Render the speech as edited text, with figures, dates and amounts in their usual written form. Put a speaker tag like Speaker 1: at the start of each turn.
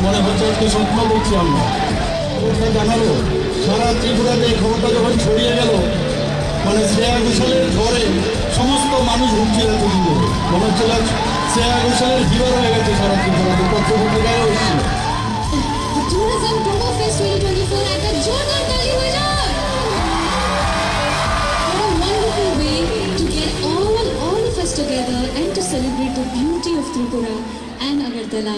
Speaker 1: মনে হচ্ছে একটু স্বপ্ন দেখছি আমরা। খবরটা জানালো সারা ত্রিপুরাতে এই খবরটা যখন ছড়িয়ে গেল, মানে শ্রেয়া ঘোষালের ঘরে সমস্ত মানুষ ঘুরছে এতদিন ধরে, মনে হচ্ছে শ্রেয়া ঘোষালের হিরো হয়ে গেছে সারা ত্রিপুরাতে, পত্রপত্রিকায় এসছে।
Speaker 2: Tourism Promo Fest 2024 at the Jordan Valley Bazaar. What a wonderful way to get all of us together and to celebrate the beauty of Tripura and Agartala.